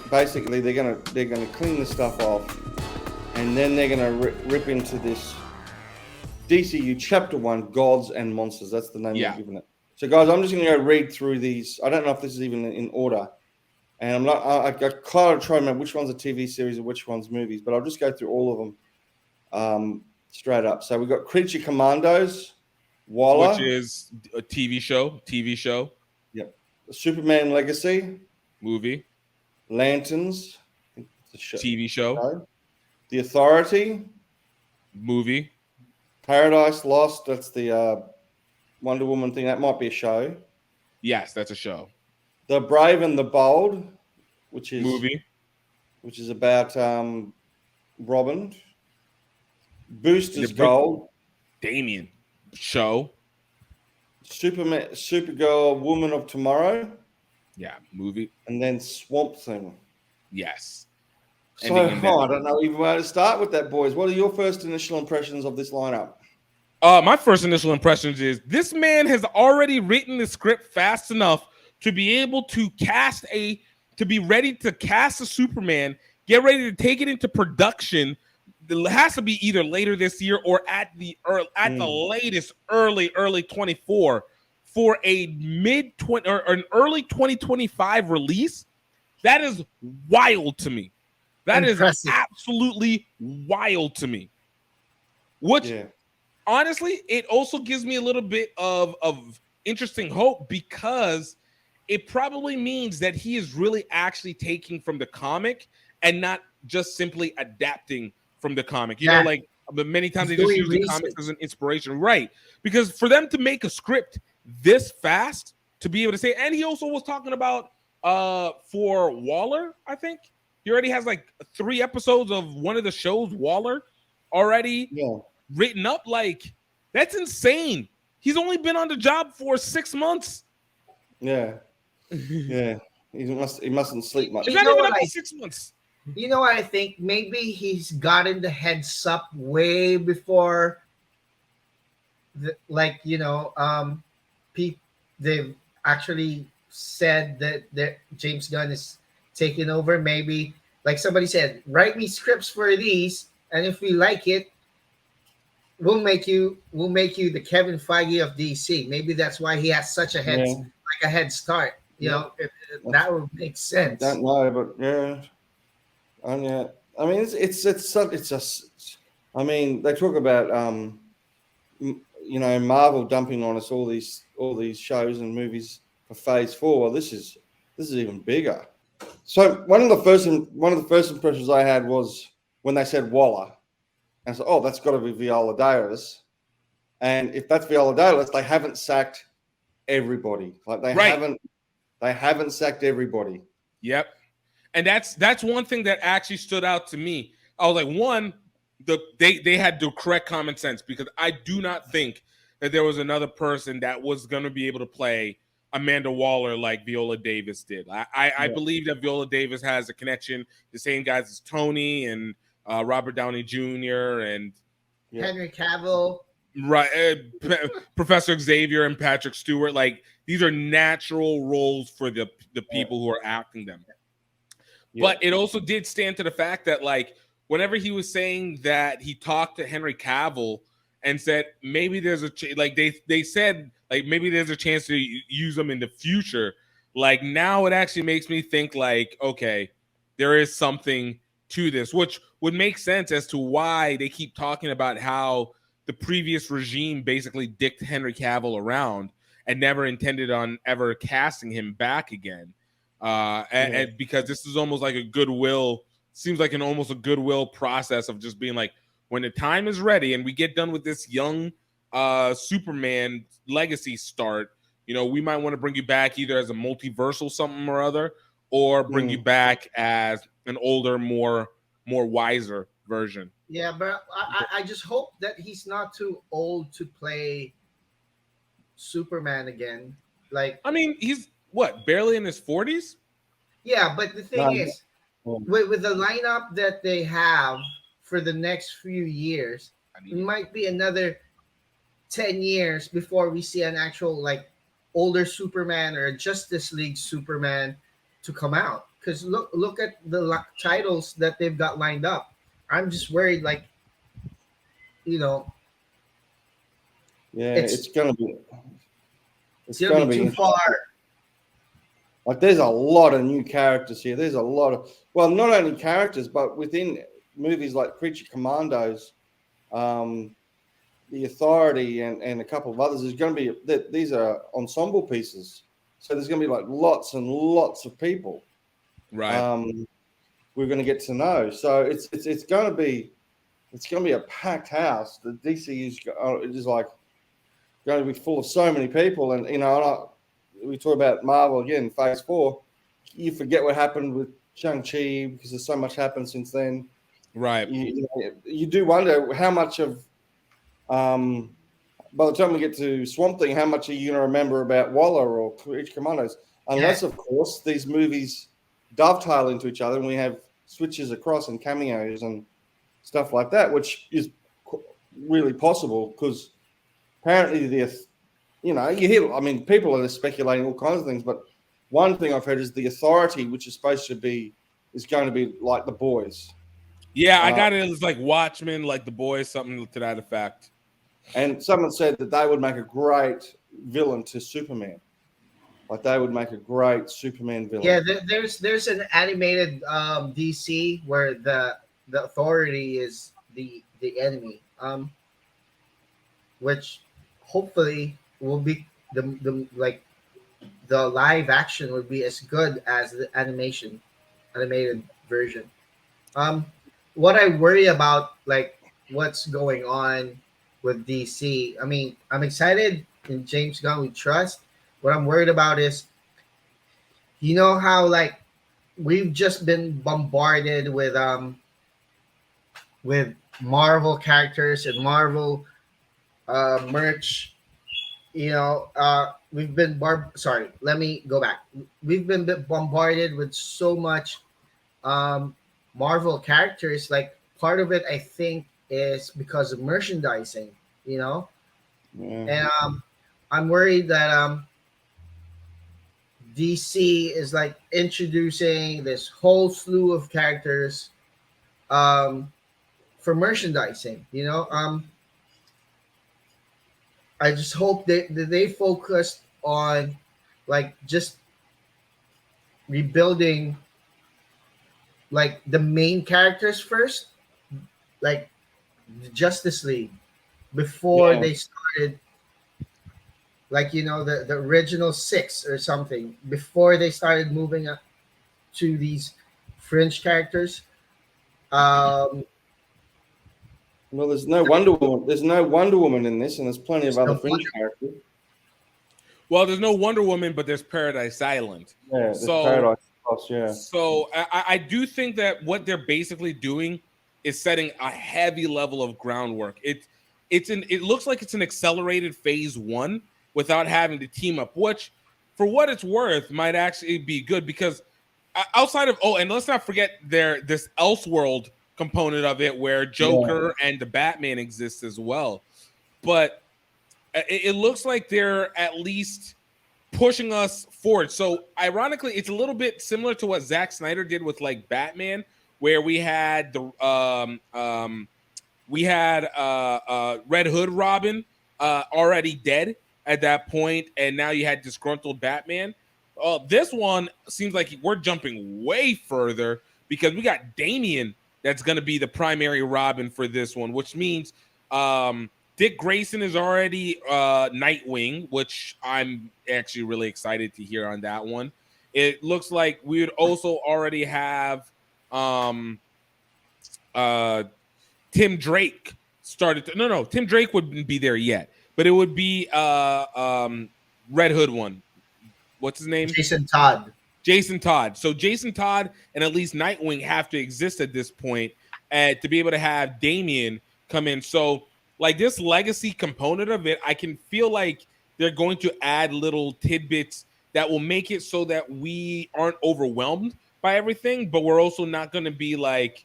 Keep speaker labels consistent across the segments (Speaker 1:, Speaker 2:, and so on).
Speaker 1: basically they're gonna clean the stuff off, and then they're gonna rip into this DCU Chapter 1, Gods and Monsters. That's the name they've given it. So, guys, I'm just gonna go read through these. I don't know if this is even in order, and I'm not. I kind of try to remember which one's a TV series and which one's movies, but I'll just go through all of them straight up. So we've got Creature Commandos, Waller,
Speaker 2: which is a TV show.
Speaker 1: Yep. Superman Legacy
Speaker 2: movie.
Speaker 1: Lanterns,
Speaker 2: TV show.
Speaker 1: The Authority
Speaker 2: movie.
Speaker 1: Paradise Lost. That's the Wonder Woman thing. That might be a show.
Speaker 2: Yes, that's a show.
Speaker 1: The Brave and the Bold, which is
Speaker 2: movie,
Speaker 1: which is about Robin. Boosters Gold.
Speaker 2: Damien show.
Speaker 1: Supergirl, Woman of Tomorrow.
Speaker 2: Yeah, movie.
Speaker 1: And then Swamp Thing.
Speaker 2: Yes.
Speaker 1: So I don't know even where to start with that, boys. What are your first initial impressions of this lineup?
Speaker 2: My first initial impressions is this man has already written the script fast enough to be able to be ready to cast a Superman, get ready to take it into production. It has to be either later this year or at the latest early 24 for a mid-20 or an early 2025 release. That is wild to me. That Impressive. Is absolutely wild to me. Which, honestly, it also gives me a little bit of interesting hope because it probably means that he is really actually taking from the comic and not just simply adapting from the comic. You know, like many times they just use the comics as an inspiration. Right. Because for them to make a script this fast, to be able to say, and he also was talking about for Waller, I think. He already has like 3 episodes of one of the shows, Waller, already written up. Like, that's insane. He's only been on the job for 6 months.
Speaker 1: Yeah. Yeah. He mustn't sleep much.
Speaker 2: It's not even up to 6 months.
Speaker 3: You know what I think? Maybe he's gotten the heads up way before, they've actually said that James Gunn is taking over. Maybe, like somebody said, write me scripts for these, and if we like it, we'll make you the Kevin Feige of DC. Maybe that's why he has such a head start. You know, that would make sense.
Speaker 1: I don't know, but yeah. I mean, it's just. I mean, they talk about Marvel dumping on us all these shows and movies for Phase 4. Well, this is even bigger. So one of the first impressions I had was when they said Waller, and I said, "Oh, that's got to be Viola Davis." And if that's Viola Davis, they haven't sacked everybody. Like they haven't sacked everybody.
Speaker 2: Yep. And that's one thing that actually stood out to me. I was like, one, they had the correct common sense, because I do not think that there was another person that was going to be able to play Amanda Waller like Viola Davis did. I believe that Viola Davis has a connection, the same guys as Tony and Robert Downey Jr. and
Speaker 3: Henry Cavill.
Speaker 2: Right. Professor Xavier and Patrick Stewart. Like, these are natural roles for the people who are acting them. But it also did stand to the fact that, like, whenever he was saying that he talked to Henry Cavill and said maybe there's they said like maybe there's a chance to use them in the future. Like, now it actually makes me think like, okay, there is something to this, which would make sense as to why they keep talking about how the previous regime basically dicked Henry Cavill around and never intended on ever casting him back again. And because this is almost like a goodwill, seems like almost a goodwill process of just being like, when the time is ready and we get done with this young Superman legacy start, we might want to bring you back either as a multiversal something or other, or bring you back as an older, more wiser version.
Speaker 3: Yeah, but I just hope that he's not too old to play Superman again. Like, I
Speaker 2: mean, he's barely in his 40s?
Speaker 3: Yeah, but the thing is, with the lineup that they have for the next few years, it might be another 10 years before we see an actual, like, older Superman or a Justice League Superman to come out. because look at the titles that they've got lined up. I'm just worried, like, you know,
Speaker 1: Yeah,
Speaker 3: it's
Speaker 1: it's
Speaker 3: gonna
Speaker 1: gonna
Speaker 3: be
Speaker 1: be
Speaker 3: too far.
Speaker 1: like there's a lot of new characters here. There's a lot of, well, not only characters, but within movies like Creature Commandos, The Authority, and a couple of others. There's going to be these are ensemble pieces, so there's going to be like lots and lots of people.
Speaker 2: Right.
Speaker 1: We're going to get to know. So it's going to be a packed house. The DC is like going to be full of so many people, and we talk about Marvel again, Phase 4. You forget what happened with Shang-Chi because there's so much happened since then.
Speaker 2: Right.
Speaker 1: You do wonder how much of by the time we get to Swamp Thing, how much are you going to remember about Waller or Creature Commandos? Unless, of course, these movies dovetail into each other and we have switches across and cameos and stuff like that, which is really possible because apparently you hear, I mean, people are speculating all kinds of things, but one thing I've heard is the Authority, which is supposed to be, is going to be like The Boys.
Speaker 2: Yeah, I got it. It's like Watchmen, like The Boys, something to that effect.
Speaker 1: And someone said that they would make a great villain to Superman. Like they would make a great Superman villain.
Speaker 3: Yeah, there's an animated DC where the Authority is the enemy, which hopefully will be the like the live action would be as good as the animated version. What I worry about, like what's going on with DC. I mean, I'm excited in James Gunn, we trust. What I'm worried about is, you know how like we've just been bombarded with Marvel characters and Marvel merch. We've been sorry, let me go back. We've been bombarded with so much Marvel characters. Like part of it, I think, is because of merchandising. And I'm worried that DC is like introducing this whole slew of characters for merchandising. I just hope that they focused on like just rebuilding like the main characters first, like the Justice League, before they started, like the original 6 or something, before they started moving up to these fringe characters.
Speaker 1: Well, there's no Wonder Woman. There's no Wonder Woman in this, and there's plenty of other fringe characters.
Speaker 2: Well, there's no Wonder Woman, but there's Paradise Island.
Speaker 1: Yeah, there's Paradise Lost, yeah.
Speaker 2: So I do think that what they're basically doing is setting a heavy level of groundwork. It looks like it's an accelerated Phase 1 without having to team up, which, for what it's worth, might actually be good because outside of and let's not forget this Elseworld component of it where Joker and the Batman exists as well. But it looks like they're at least pushing us forward. So ironically, it's a little bit similar to what Zack Snyder did with like Batman, where we had the Red Hood Robin already dead at that point, and now you had disgruntled Batman. This one seems like we're jumping way further because we got Damian that's going to be the primary Robin for this one, which means Dick Grayson is already Nightwing, which I'm actually really excited to hear on that one. It looks like we would also already have Tim Drake started. Tim Drake wouldn't be there yet, but it would be Red Hood one. What's his name?
Speaker 3: Jason Todd.
Speaker 2: So Jason Todd and at least Nightwing have to exist at this point to be able to have Damian come in. So like this legacy component of it, I can feel like they're going to add little tidbits that will make it so that we aren't overwhelmed by everything, but we're also not going to be like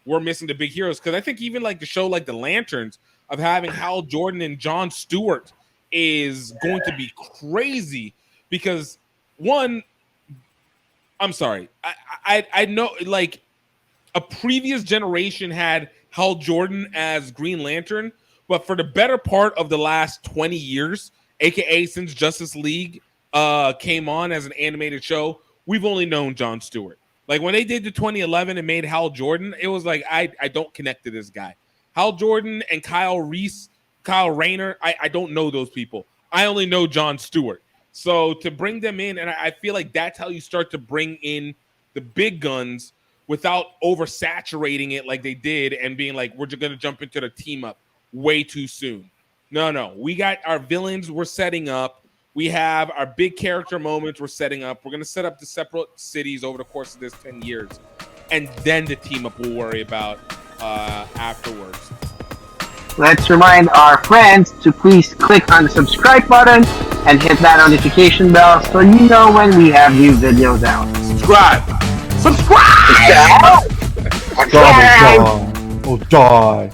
Speaker 2: we're missing the big heroes. Because I think even like the show like The Lanterns of having Hal Jordan and Jon Stewart is going to be crazy because one, I'm sorry. I know, like, a previous generation had Hal Jordan as Green Lantern, but for the better part of the last 20 years, aka since Justice League came on as an animated show, we've only known Jon Stewart. Like, when they did the 2011 and made Hal Jordan, it was like, I don't connect to this guy. Hal Jordan and Kyle Rayner, I don't know those people. I only know Jon Stewart. So to bring them in, and I feel like that's how you start to bring in the big guns without oversaturating it like they did and being like, we're just going to jump into the team up way too soon. No. We got our villains we're setting up. We have our big character moments we're setting up. We're going to set up the separate cities over the course of this 10 years. And then the team up we'll worry about afterwards.
Speaker 4: Let's remind our friends to please click on the subscribe button and hit that notification bell so you know when we have new videos out.
Speaker 2: Subscribe!
Speaker 4: Subscribe!
Speaker 1: Die. Oh, die.